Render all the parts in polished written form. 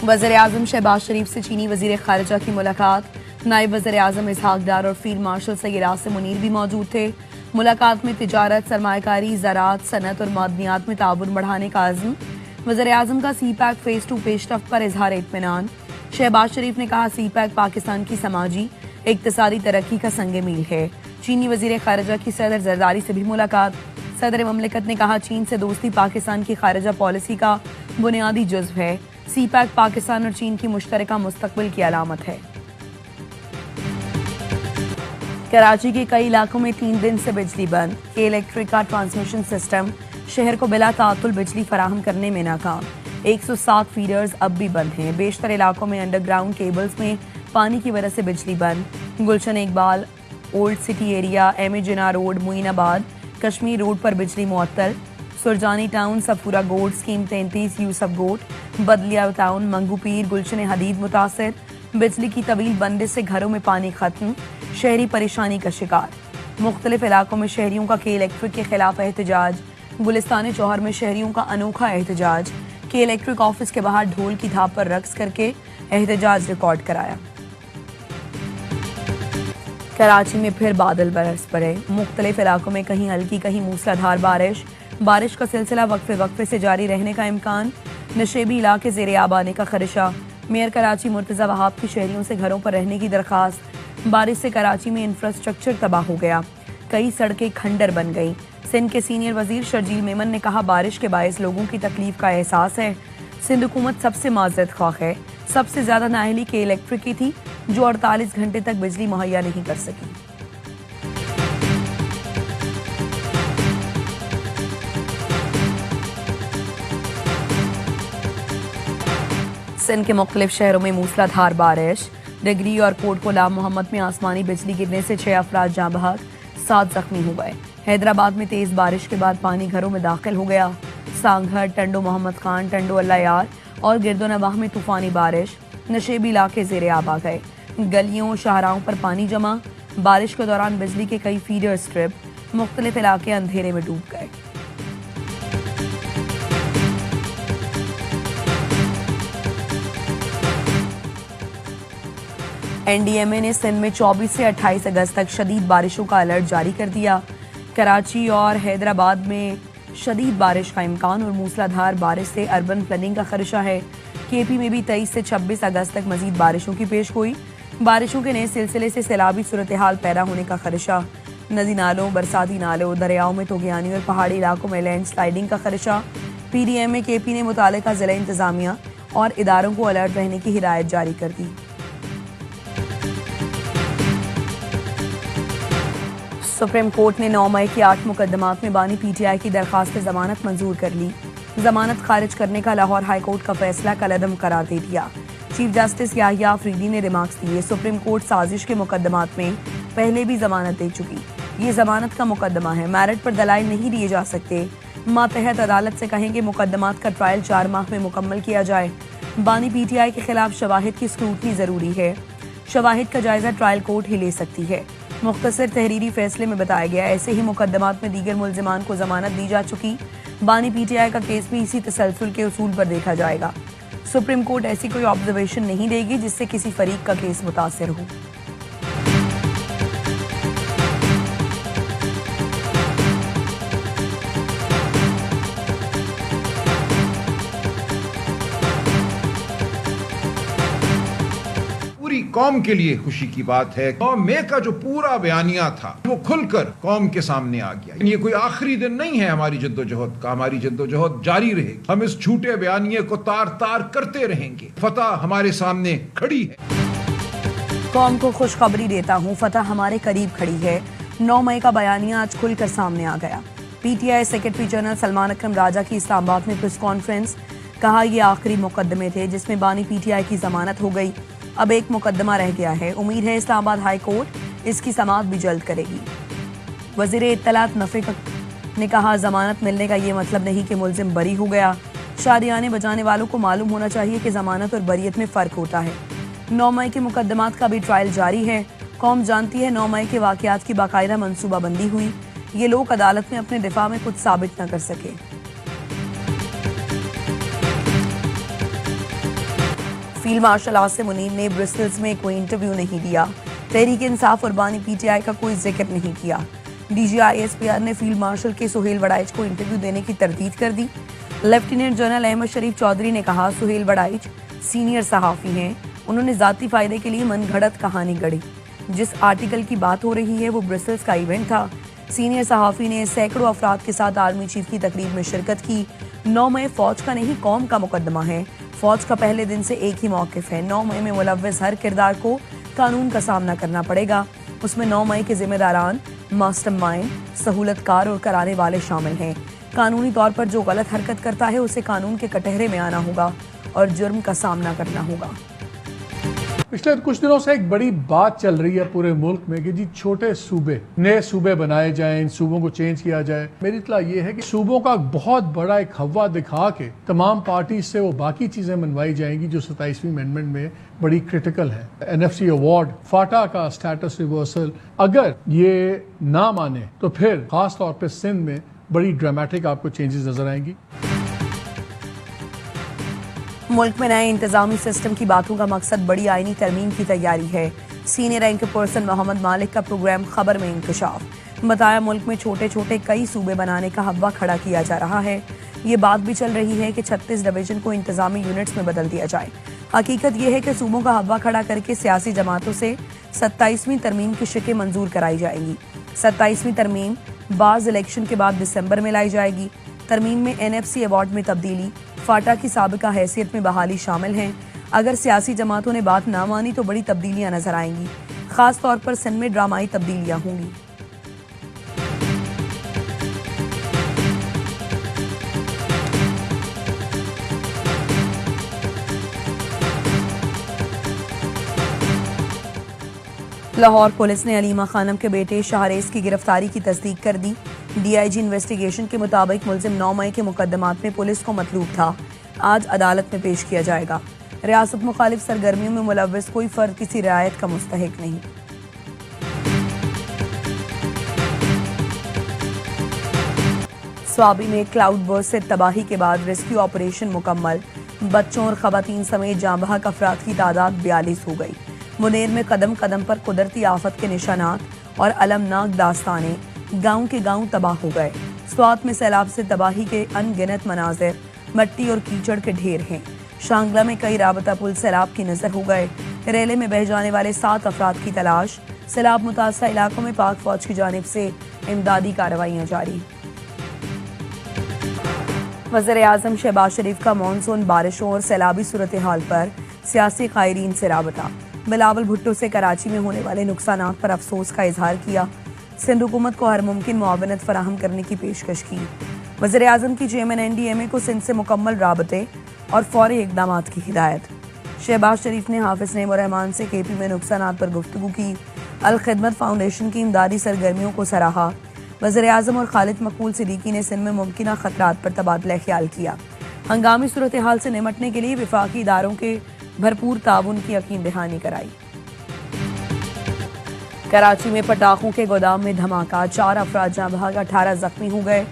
वज़ीर-ए-आज़म शहबाज शरीफ से चीनी वज़ीर ख़ारिजा की मुलाकात। नायब वज़ीर-ए-आज़म इसहाक डार और फील्ड मार्शल सैयद आसिम मुनीर भी मौजूद थे। मुलाकात में तिजारत, सरमायाकारी, ज़राअत, सनत और मादनियात में ताउन बढ़ाने का अज़्म। वज़ीर-ए-आज़म का सी-पैक फ़ेज़ 2 पेशरफ़्त पर इज़हार इत्मीनान। शहबाज शरीफ ने कहा, सी-पैक पाकिस्तान की समाजी इक़्तिसादी तरक्की का संग मील है। चीनी वज़ीर ख़ारिजा की सदर ज़रदारी से भी मुलाकात। सदर ममलिकत ने कहा, चीन से दोस्ती पाकिस्तान की ख़ारिजा पॉलिसी का बुनियादी जुज़्व है। सी-पैक पाकिस्तान और चीन की मुश्तरका मुस्तक़बिल की अलामत है। कराची के कई इलाकों में 3 दिन से बिजली बंद। के इलेक्ट्रिक का ट्रांसमिशन सिस्टम शहर को बिला ताअत्तुल बिजली फराहम करने में नाकाम। 107 फीडर्स अब भी बंद हैं। बेशतर इलाकों में अंडरग्राउंड केबल्स में पानी की वजह से बिजली बंद। Gulshan Iqbal, old city area, M A Jinnah road, Muinabad, Kashmir road पर बिजली मुअत्तल। सुरजानी टाउन, सफूरा गोट, स्कीम 33, यूसफ गोट, बदलिया टाउन, मंगू पीर, गुलशन हदीद मुतासर। बिजली की तवील बंदिश से घरों में पानी खत्म, शहरी परेशानी का शिकार। मुख्तलिफ इलाकों में शहरियों का के इलेक्ट्रिक के खिलाफ एहतजाज। गुलिस्तान चौहर में शहरियों का अनोखा एहतजाज। के इलेक्ट्रिक ऑफिस के बाहर ढोल की थाप पर रक्स करके एहतजाज रिकॉर्ड कराया। कराची में फिर बादल बरस पड़े। मुख्तलिफ इलाकों में कहीं हल्की कहीं मूसलाधार बारिश का सिलसिला वक्फे वक्फे से जारी रहने का इम्कान। नशेबी इलाके ज़ेरे आब आने का खदशा। मेयर कराची मुर्तज़ा वहाब की शहरियों से घरों पर रहने की दरख्वास्त। बारिश से कराची में इंफ्रास्ट्रक्चर तबाह हो गया, कई सड़कें खंडर बन गईं। सिंध के सीनियर वजीर शर्जील मेमन ने कहा, बारिश के बायस लोगों की तकलीफ का एहसास है। सिंध हुकूमत सबसे माजरत ख्वाह है। सबसे ज्यादा नाअहली के इलेक्ट्रिक की थी, जो 48 घंटे तक बिजली मुहैया नहीं कर सकी। सिंध के मुख्तलिफ शहरों में मूसलाधार बारिश। डिग्री और कोटकोला मोहम्मद में आसमानी बिजली गिरने से 6 अफराद जाँ बहक, 7 जख्मी हो गए। हैदराबाद में तेज बारिश के बाद पानी घरों में दाखिल हो गया। सांघर, टंडो मोहम्मद खान, टंडो अल्लाह यार और गिरदोनवाह में तूफानी बारिश। नशेबी इलाके ज़ेरे आब आ गए। गलियों शाहराहों पर पानी जमा। बारिश के दौरान बिजली के कई फीडर स्ट्रिप। मुख्तलिफ इलाके अंधेरे में डूब गए। एनडीएमए ने सिंध में 24 से 28 अगस्त तक शदीद बारिशों का अलर्ट जारी कर दिया। कराची और हैदराबाद में शदीद बारिश का इम्कान और मूसलाधार बारिश से अर्बन फ्लडिंग का खदशा है। केपी में भी 23 से 26 अगस्त तक मजीद बारिशों की पेशगोई। बारिशों के नए सिलसिले से सैलाबी सूरत हाल पैदा होने का खदशा। नदी नालों, बरसाती नालों, दरियाओं में तोगियानी और पहाड़ी इलाकों में लैंड स्लाइडिंग का खदशा। पीडीएम में केपी ने मुतालिका जिला इंतजामिया और इदारों को अलर्ट रहने की हिदायत जारी कर दी। सुप्रीम कोर्ट ने 9 मई की 8 मुकदमात में बानी पीटीआई की दरखास्त जमानत मंजूर कर ली। जमानत खारिज करने का लाहौर हाई कोर्ट का फैसला कलअदम करार दे दिया। चीफ जस्टिस याहिया अफरीदी ने रिमार्क्स दिए, सुप्रीम कोर्ट साजिश के मुकदमात में पहले भी जमानत दे चुकी। ये जमानत का मुकदमा है, मैरिट पर दलाइल नहीं दिए जा सकते। मातहत अदालत से कहेंगे मुकदमात का ट्रायल 4 माह में मुकम्मल किया जाए। बानी पीटीआई के खिलाफ शवाहिद की स्क्रूटनी जरूरी है। शवाहिद का जायजा ट्रायल कोर्ट ही ले सकती है। मुख्तसर तहरीरी फैसले में बताया गया, ऐसे ही मुकदमात में दीगर मुल्जिमान को जमानत दी जा चुकी। बानी पीटीआई का केस भी इसी तसलसल के उसूल पर देखा जाएगा। सुप्रीम कोर्ट ऐसी कोई ऑब्जर्वेशन नहीं देगी जिससे किसी फरीक का केस मुतासिर हो। कौम के लिए खुशी की बात है। 9 मई का जो पूरा बयानिया था वो खुलकर कौम के सामने आ गया। ये कोई आखिरी दिन नहीं है हमारी जद्दोजहद का। हमारी जद्दोजहद जारी रहेगी। हम इस झूठे बयानिए को तार तार करते रहेंगे। फतह हमारे सामने खड़ी है। कौम को खुशखबरी देता हूँ, फतह हमारे करीब खड़ी है। 9 मई का बयानिया आज खुलकर सामने आ गया। पीटीआई सेक्रेटरी जनरल सलमान अकरम राजा की इस्लामाबाद में प्रेस कॉन्फ्रेंस। कहा, ये आखिरी मुकदमे थे जिसमें बानी पीटीआई की जमानत हो गई। अब एक मुकदमा रह गया है। उम्मीद है इस्लामाबाद हाई कोर्ट इसकी समाअत भी जल्द करेगी। वजीर इत्तलात नफे ने कहा, जमानत मिलने का ये मतलब नहीं कि मुल्जिम बरी हो गया। शादियाने बजाने वालों को मालूम होना चाहिए कि जमानत और बरियत में फ़र्क होता है। 9 मई के मुकदमात का भी ट्रायल जारी है। कौम जानती है 9 मई के वाक़यात की बाकायदा मनसूबाबंदी हुई। ये लोग अदालत में अपने दिफा में कुछ साबित न कर सके। फील्ड मार्शल आसिम मुनीर ने ब्रिसल्स में कोई इंटरव्यू नहीं दिया। तहरीक इंसाफ और बानी पीटीआई का कोई जिक्र नहीं किया। DGISPR ने फील्ड मार्शल के सुहेल वड़ाइच को इंटरव्यू देने की तरदीद कर दी। लेफ्टिनेंट जनरल अहमद शरीफ चौधरी ने कहा, सुहेल वड़ाइच सीनियर सहाफ़ी हैं, उन्होंने ज़ाती फ़ायदे के लिए मनगढ़ंत कहानी गढ़ी। जिस आर्टिकल की बात हो रही है वो ब्रिसल्स का इवेंट था। सीनियर सहाफ़ी ने सैकड़ों अफराद के साथ आर्मी चीफ की तकरीब में शिरकत की। 9 मई फौज का नहीं कौम का मुकदमा है। फौज का पहले दिन से एक ही मौक़िफ़ है, 9 मई में मुलव्वस हर किरदार को कानून का सामना करना पड़ेगा। उसमें 9 मई के जिम्मेदारान, मास्टरमाइंड, सहूलतकार और कराने वाले शामिल हैं। कानूनी तौर पर जो गलत हरकत करता है उसे कानून के कटहरे में आना होगा और जुर्म का सामना करना होगा। पिछले कुछ दिनों से एक बड़ी बात चल रही है पूरे मुल्क में कि जी छोटे सूबे, नए सूबे बनाए जाएं, इन सूबों को चेंज किया जाए। मेरी इत्तला ये है कि सूबों का बहुत बड़ा एक हवा दिखा के तमाम पार्टी से वो बाकी चीजें मनवाई जाएंगी जो 27वीं अमेंडमेंट में बड़ी क्रिटिकल है। NFC अवार्ड, फाटा का स्टेटस रिवर्सल, अगर ये ना माने तो फिर खास तौर पर सिंध में बड़ी ड्रामेटिक आपको चेंजेस नजर आएंगी। मुल्क में नए इंतजामी सिस्टम की बातों का मकसद बड़ी आईनी तरमीम की तैयारी है। सीनियर रैंक पर्सन मोहम्मद मालिक का प्रोग्राम खबर में इंकशाफ। बताया, मुल्क में छोटे छोटे कई सूबे बनाने का हवा खड़ा किया जा रहा है। ये बात भी चल रही है कि 36 डिवीजन को इंतजामी यूनिट्स में बदल दिया जाए। हकीकत यह है कि सूबों का हवा खड़ा करके सियासी जमातों से 27वीं तरमीम की शिकें मंजूर कराई जाएंगी। 27वीं तरमीम बाज़ इलेक्शन के बाद दिसंबर में लाई जाएगी। तरमीम में NFC अवार्ड में तब्दीली, फाटा की साबिका हैसियत में बहाली शामिल हैं। अगर सियासी जमातों ने बात ना मानी तो बड़ी तब्दीलियां नजर आएंगी। खास तौर पर सिंध में ड्रामाई तब्दीलियां होंगी। लाहौर पुलिस ने अलीमा खानम के बेटे शाहरेज की गिरफ्तारी की तस्दीक कर दी। DIG इन्वेस्टिगेशन के मुताबिक मुलजिम 9 मई के मुकदमात में पुलिस को मतलूब था। आज अदालत में पेश किया जाएगा। रियासत मुखालिफ सरगर्मियों में मुलव्वस कोई फर्द किसी रियायत का मुस्तहिक नहीं। स्वाबी में क्लाउड बर्स्ट से तबाही के बाद रेस्क्यू ऑपरेशन मुकम्मल। बच्चों और खवातीन समेत जाँ बहक अफराद की तादाद 42 हो गई। मुनेर में कदम कदम पर कुदरती आफत के निशानात और अलमनाक दास्तानें, गांव के गांव तबाह हो गए। स्वात में सैलाब से तबाही के अनगिनत मनाजिर, मट्टी और कीचड़ के ढेर हैं। शांगला में कई राबता पुल सैलाब की नजर हो गए। रेले में बह जाने वाले 7 अफराद की तलाश। सैलाब मुतासरा इलाकों में पाक फौज की जानिब से इमदादी कार्रवाइयां जारी। वज़ीर-ए-आज़म शहबाज शरीफ का मानसून बारिशों और सैलाबी सूरत हाल पर सियासी कायरीन से राबता। बिलावल भुट्टो से कराची में होने वाले नुकसानात पर अफसोस का इजहार किया। सिंध हुकूमत को हर मुमकिन मुआवनत फराहम करने की पेशकश की। वज़ीर-ए-आज़म की चेयरमैन NDMA को सिंध से मुकम्मल राबते और फौरी इक़दामात की हिदायत। शहबाज शरीफ ने हाफिज नईमुर रहमान से KP में नुकसानात पर गुफ्तगू की। अल खिदमत फाउंडेशन की इमदादी सरगर्मियों को सराहा। वज़ीर-ए-आज़म और खालिद मकबूल सिद्दीकी ने सिंध में मुमकिन खतरात पर तबादला ख्याल किया। हंगामी सूरत हाल से निमटने के लिए विफाकी इदारों के भरपूर ताउन की यकीन दहानी कराई। कराची में पटाखों के गोदाम में धमाका, 4 अफराद जाँ बहक, 18 जख्मी हो गए।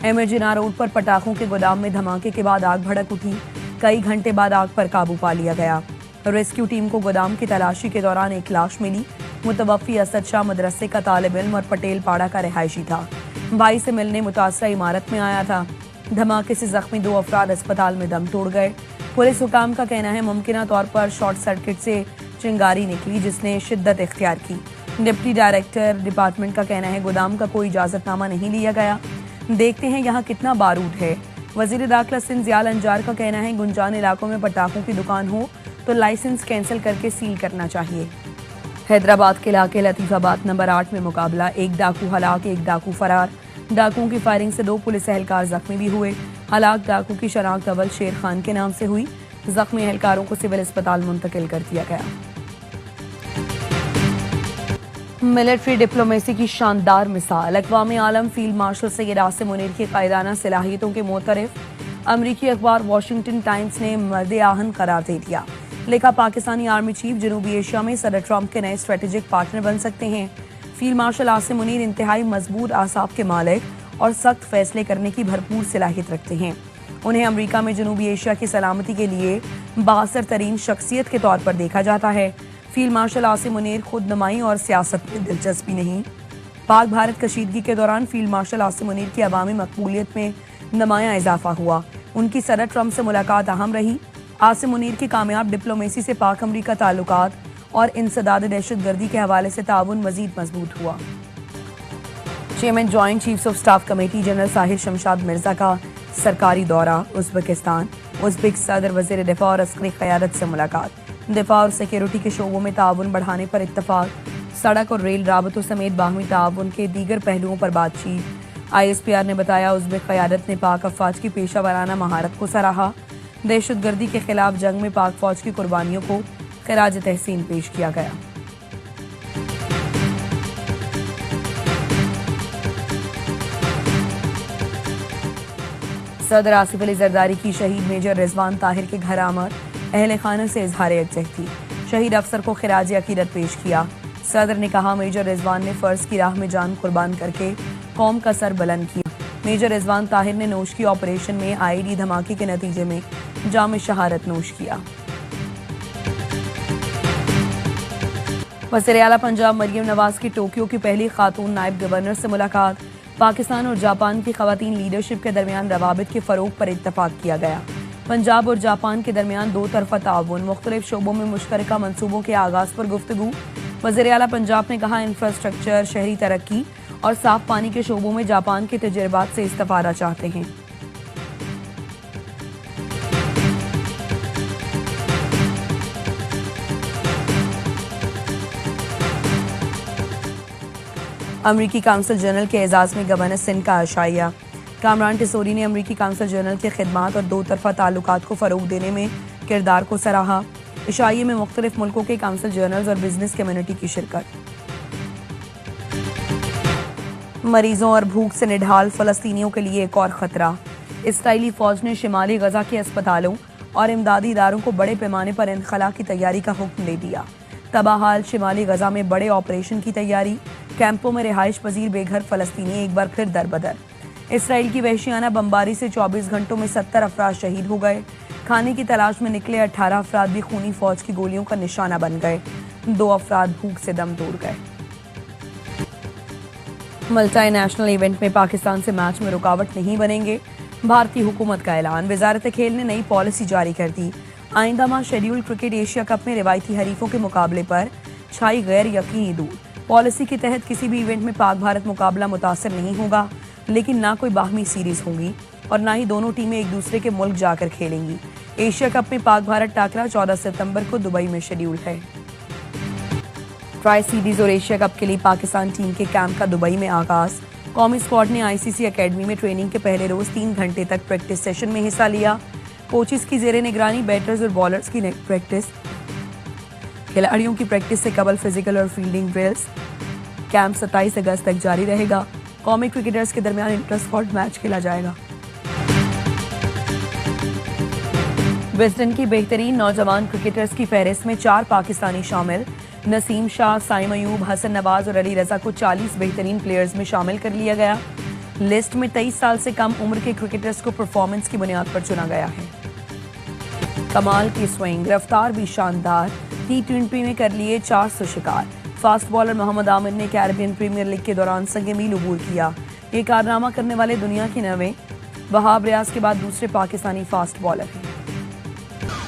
एमए रोड पर पटाखों के गोदाम में धमाके के बाद आग भड़क उठी। कई घंटे बाद आग पर काबू पा लिया गया। रेस्क्यू टीम को गोदाम की तलाशी के दौरान एक लाश मिली। मुतवफ़ी असद शाह मदरसे का तालिब इल्म और पटेल पाड़ा का रिहायशी था। भाई से मिलने मुतासरा इमारत में आया था। धमाके से जख्मी 2 अफराद अस्पताल में दम तोड़ गए। पुलिस हुकाम का कहना है मुमकिन तौर पर शॉर्ट सर्किट से चिंगारी निकली जिसने शिद्दत इख्तियार की। डिप्टी डायरेक्टर डिपार्टमेंट का कहना है गोदाम का कोई इजाजतनामा नहीं लिया गया। देखते हैं यहाँ कितना बारूद है। वजीर दाखिला सिंध ज़ियाल अंजार का कहना है गुंजान इलाकों में पटाखों की दुकान हो तो लाइसेंस कैंसिल करके सील करना चाहिए। हैदराबाद के इलाके लतीफ़ाबाद नंबर 8 में मुकाबला, 1 डाकू हलाक, 1 डाकू फरार। डाकुओं की फायरिंग से 2 पुलिस एहलकार जख्मी भी हुए। हलाक डाकू की शनाख्त अव्वल शेर खान के नाम से हुई। जख्मी एहलकारों को सिविल अस्पताल मुंतकिल कर दिया गया। मिलिट्री डिप्लोमेसी की शानदार मिसाल, अक़वाम आलम फील्ड मार्शल सैयद आसिम मुनीर की कायदाना सलाहियतों के मोतरफ अमरीकी अखबार वाशिंगटन टाइम्स ने मर्द आहन करार दे दिया। लिखा, पाकिस्तानी आर्मी चीफ जनूबी एशिया में सदर ट्रंप के नए स्ट्रेटेजिक पार्टनर बन सकते हैं। फील्ड मार्शल आसिम मुनीर इंतहाई मजबूत आसाब के मालिक और सख्त फैसले करने की भरपूर सलाहियत रखते हैं। उन्हें अमेरिका में जनूबी एशिया की सलामती के लिए बासर तरीन शख्सियत के तौर पर देखा जाता है। फील्ड मार्शल आसिम मुनीर खुद नुमाई और सियासत में दिलचस्पी नहीं। पाक भारत कशीदगी के दौरान फील्ड मार्शल आसिम मुनीर की अवामी मकबूलियत में नुमाया इजाफा हुआ। उनकी सदर ट्रंप से मुलाकात अहम रही। आसिम मुनीर की कामयाब डिप्लोमेसी से पाक अमरीका ताल्लुकात और इंसदाद दहशतगर्दी के हवाले से ताउन मजीद मजबूत हुआ। Chairman joint chiefs of staff committee general Sahir Shamshad Mirza का सरकारी दौरा उज़्बेकिस्तान। उज़्बेक सदर वज़ीर दिफा और अस्करी क़यादत से मुलाकात। दिफा और सिक्योरिटी के शोबों में ताउन बढ़ाने पर इत्तफाक। सड़क और रेल राबतों समेत बाहमी ताउन के दीगर पहलुओं पर बातचीत। ISPR ने बताया उज़्बेक क़यादत ने पाक अफवाज की पेशा वराना महारत को सराहा। दहशतगर्दी के खिलाफ जंग में पाक फौज की कुर्बानियों को खराज तहसीन पेश किया गया। सदर आसिफ अली जरदारी की शहीद मेजर रिजवान ताहिर के घर आमद। अहले खाना से इजहार यकजहती। शहीद अफसर को खिराज अकीदत पेश किया। सदर ने कहा मेजर रिजवान ने फर्ज की राह में जान कुर्बान करके कौम का सर बुलंद किया। मेजर रिजवान ताहिर ने नोश की ऑपरेशन में IED धमाके के नतीजे में जाम शहादत नोश किया। वज़ीर आला पंजाब मरियम नवाज की टोक्यो की पहली खातून नायब गवर्नर से मुलाकात। पाकिस्तान और जापान की खवातीन लीडरशिप के दरमियान रवाबित के फरोग पर इत्तफाक किया गया। पंजाब और जापान के दरमियान दो तरफा ताउन, मुख्तलिफ शोबों में मुश्तरका मनसूबों के आगाज पर गुफ्तगू। वज़ीर आला पंजाब ने कहा इंफ्रास्ट्रक्चर, शहरी तरक्की और साफ पानी के शोबों में जापान के तजुर्बात से इस्तिफादा चाहते हैं। अमरीकी काउंसिल जनरल के एजाज में गवर्नर सिंध का आशाइया। कामरान टिसोरी ने अमरीकी काउंसिल जनरल के खिदमात और दो तरफा ताल्लुकात को फ़रोग देने में किरदार को सराहा। इशाइये में मुख्तलिफ मुल्कों के काउंसिल जनरल्स और बिजनेस कम्युनिटी की शिरकत। मरीजों और भूख से निढाल फ़लस्तीनियों के लिए एक और ख़तरा। इसराइली फ़ौज ने शिमाली गजा के अस्पतालों और इमदादी इदारों को बड़े पैमाने पर इनखला की तैयारी का हुक्म दे दिया। तबाहाल शिमाली गजा में बड़े ऑपरेशन की तैयारी। कैंपों में रिहाइश पजीर बेघर फ़लस्तीनी एक बार फिर दरबदर। इसराइल की वहशियाना बमबारी से 24 घंटों में 70 अफराद शहीद हो गए। खाने की तलाश में निकले 18 अफराद भी खूनी फौज की गोलियों का निशाना बन गए। 2 अफराद भूख से दम तोड़ गए। मल्टीनेशनल इवेंट में पाकिस्तान से मैच में रुकावट नहीं बनेंगे, भारतीय हुकूमत का ऐलान। वजारत खेल ने नई पॉलिसी जारी कर दी। आइंदा माह शेड्यूल्ड क्रिकेट एशिया कप में रिवायती हरीफों के मुकाबले पर छाई गैर यकीनी दूर। पॉलिसी के तहत किसी भी इवेंट में पाक भारत मुकाबला मुतासर नहीं होगा, लेकिन ना कोई बाहमी सीरीज होगी और ना ही दोनों टीमें एक दूसरे के मुल्क जाकर खेलेंगी। एशिया कप में पाक भारत टाकरा 14 सितंबर को दुबई में शेड्यूल है। ट्राई सीरीज और एशिया कप के लिए पाकिस्तान टीम के कैंप का दुबई में आगाज। कौमी स्क्वाड ने ICC अकेडमी में ट्रेनिंग के पहले रोज 3 घंटे तक प्रैक्टिस सेशन में हिस्सा लिया। कोचेस की जेरे निगरानी बैटर्स और बॉलर्स की प्रैक्टिस। खिलाड़ियों की प्रैक्टिस से कबल फिजिकल और फील्डिंग ड्रिल्स। कैंप 27 अगस्त तक जारी रहेगा। कौमी क्रिकेटर्स के दरमियान इंटर स्क्वाड मैच खेला जाएगा। वेस्टर्न की बेहतरीन नौजवान क्रिकेटर्स की फहरिस्त में 4 पाकिस्तानी शामिल। नसीम शाह, साइम अयूब, हसन नवाज और अली रजा को 40 बेहतरीन प्लेयर्स में शामिल कर लिया गया। लिस्ट में 23 साल से कम उम्र के क्रिकेटर्स को परफॉर्मेंस की बुनियाद पर चुना गया है। कमाल की स्विंग, रफ्तार भी शानदार। T20 में कर लिए 400 शिकार। फास्ट बॉलर मोहम्मद आमिर ने कैरेबियन प्रीमियर लीग के दौरान संगे मील अबूर किया। ये कारनामा करने वाले दुनिया के 9वें, वहाब रियाज के बाद दूसरे पाकिस्तानी फास्ट बॉलर हैं।